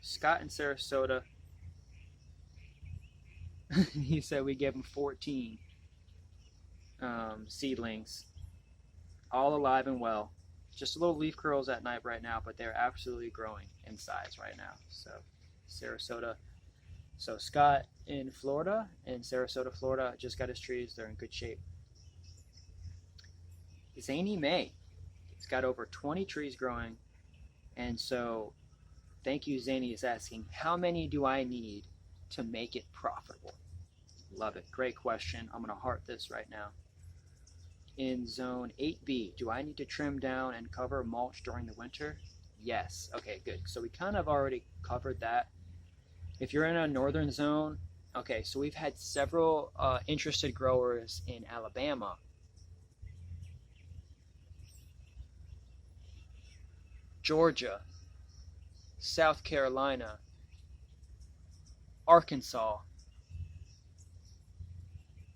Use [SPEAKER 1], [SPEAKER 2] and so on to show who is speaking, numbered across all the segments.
[SPEAKER 1] Scott in Sarasota, he said we gave him 14 seedlings, all alive and well. Just a little leaf curls at night right now, but they're absolutely growing in size right now. So Sarasota. So Scott in Florida and Sarasota, Florida, just got his trees. They're in good shape. Zany May, it's got over 20 trees growing. And so thank you, Zany is asking, how many do I need to make it profitable? Love it. Great question. I'm going to heart this right now. In zone 8B, do I need to trim down and cover mulch during the winter? Yes. Okay, good. So we kind of already covered that. If you're in a northern zone, okay, so we've had several interested growers in Alabama, Georgia, South Carolina, Arkansas,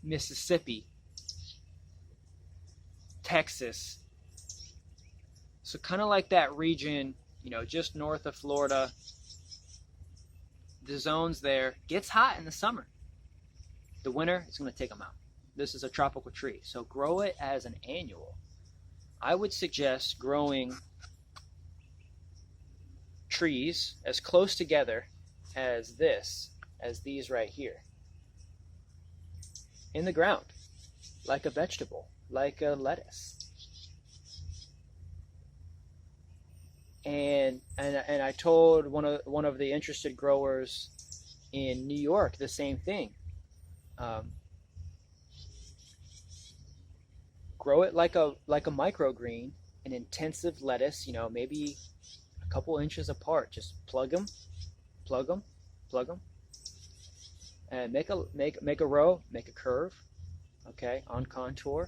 [SPEAKER 1] Mississippi, Texas. So kind of like that region, just north of Florida, the zones there gets hot in the summer. The winter, it's going to take them out. This is a tropical tree, so grow it as an annual. I would suggest growing trees as close together as these right here, in the ground, like a vegetable, like a lettuce. And I told one of the interested growers in New York the same thing. Grow it like a microgreen, an intensive lettuce. Maybe a couple inches apart. Just plug them, and make a row, make a curve. Okay, on contour.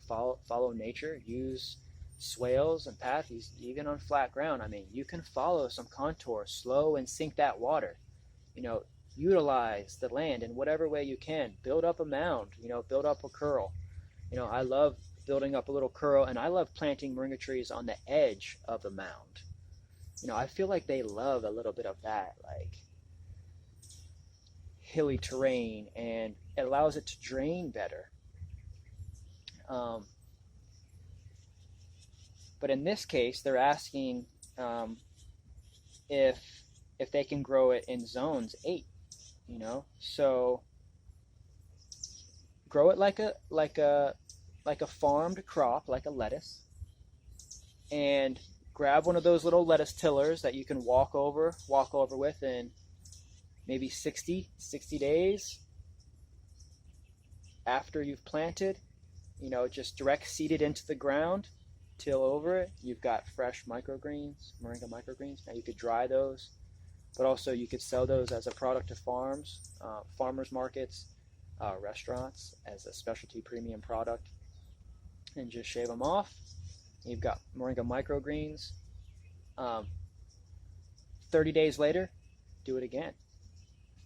[SPEAKER 1] Follow nature. Use swales and paths, even on flat ground. I mean, you can follow some contour, slow and sink that water. Utilize the land in whatever way you can. Build up a mound, build up a curl. I love building up a little curl, and I love planting moringa trees on the edge of the mound. I feel like they love a little bit of that, like hilly terrain, and it allows it to drain better. But in this case, they're asking if they can grow it in zones 8. So grow it like a farmed crop, like a lettuce, and grab one of those little lettuce tillers that you can walk over with in maybe 60 days after you've planted. Just direct seed it into the ground, till over it. You've got fresh microgreens, moringa microgreens. Now you could dry those, but also you could sell those as a product to farms, farmers markets, restaurants as a specialty premium product, and just shave them off. You've got moringa microgreens. 30 days later, do it again.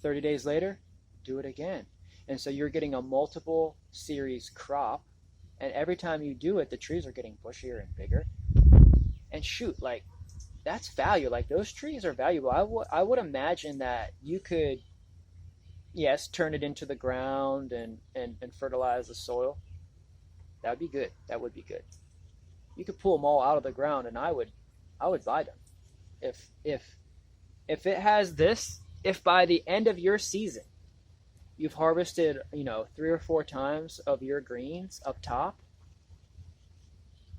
[SPEAKER 1] 30 days later, do it again. And so you're getting a multiple series crop, and every time you do it, the trees are getting bushier and bigger. And shoot, like, that's value. Like, those trees are valuable. I would imagine that you could, yes, turn it into the ground and fertilize the soil. That would be good. That would be good. You could pull them all out of the ground, and I would buy them. If it has this, if by the end of your season you've harvested 3 or 4 times of your greens up top,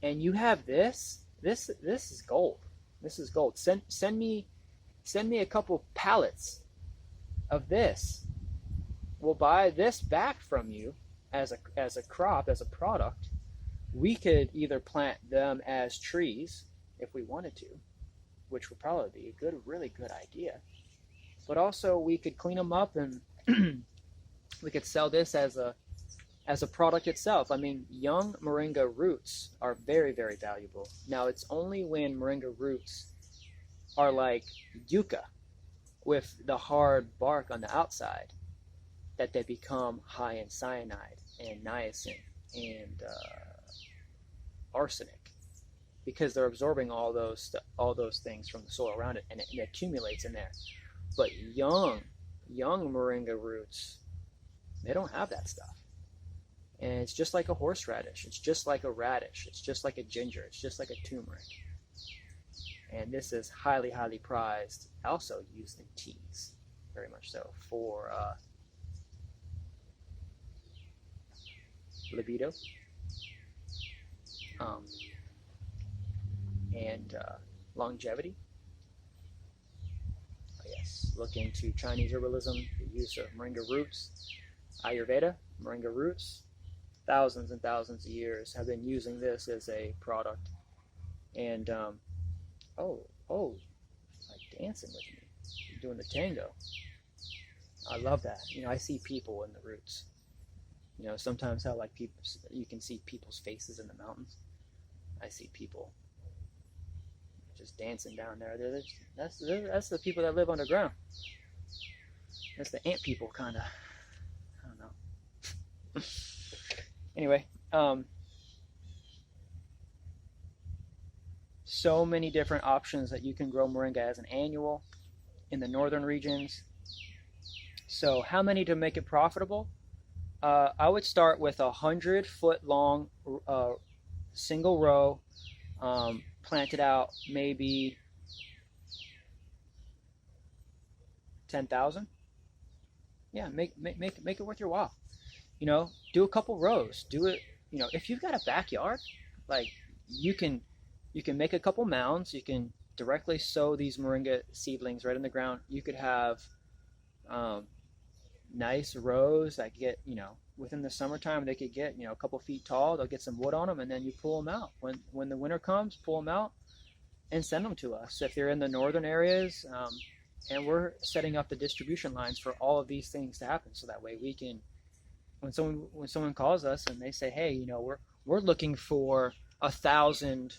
[SPEAKER 1] and you have this is gold. This is gold. Send me a couple pallets of this. We'll buy this back from you as a crop, as a product. We could either plant them as trees if we wanted to, which would probably be a really good idea. But also we could clean them up, and we could sell this as a product itself. I mean, young moringa roots are very, very valuable. Now, it's only when moringa roots are like yucca, with the hard bark on the outside, that they become high in cyanide and niacin and arsenic. because they're absorbing all those things from the soil around it, and it accumulates in there. But young moringa roots, they don't have that stuff. And it's just like a horseradish. It's just like a radish. It's just like a ginger. It's just like a turmeric. And this is highly, highly prized. Also used in teas, very much so, for libido and longevity. Oh, yes, look into Chinese herbalism, the use of moringa roots. Ayurveda, moringa roots, thousands and thousands of years have been using this as a product. And like dancing with me, doing the tango. I love that. I see people in the roots. Sometimes how like people, you can see people's faces in the mountains. I see people just dancing down there. That's the people that live underground. That's the ant people, kind of. I don't know. Anyway, so many different options that you can grow moringa as an annual in the northern regions. So how many to make it profitable? I would start with 100-foot long single row, planted out maybe 10,000. Yeah, make it worth your while. Do a couple rows. Do it. If you've got a backyard, like you can make a couple mounds. You can directly sow these moringa seedlings right in the ground. You could have nice rows that get, within the summertime, they could get, a couple feet tall. They'll get some wood on them, and then you pull them out. When the winter comes, pull them out and send them to us if you're in the northern areas. And we're setting up the distribution lines for all of these things to happen, so that way we can, when someone calls us and they say, hey, we're looking for 1,000,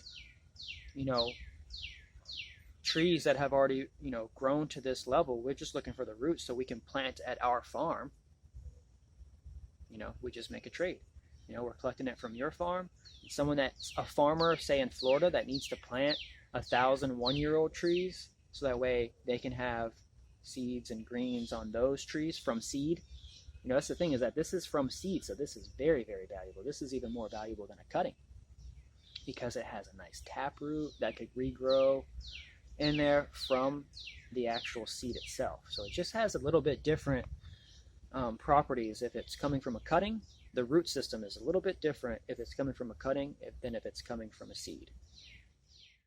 [SPEAKER 1] trees that have already, grown to this level. We're just looking for the roots so we can plant at our farm. We just make a trade. We're collecting it from your farm. Someone that's a farmer, say in Florida, that needs to plant 1,000 one-year-old trees, so that way they can have seeds and greens on those trees from seed. That's the thing, is that this is from seed, so this is very, very valuable. This is even more valuable than a cutting, because it has a nice taproot that could regrow in there from the actual seed itself. So it just has a little bit different properties. If it's coming from a cutting, the root system is a little bit different if it's coming from a cutting than if it's coming from a seed.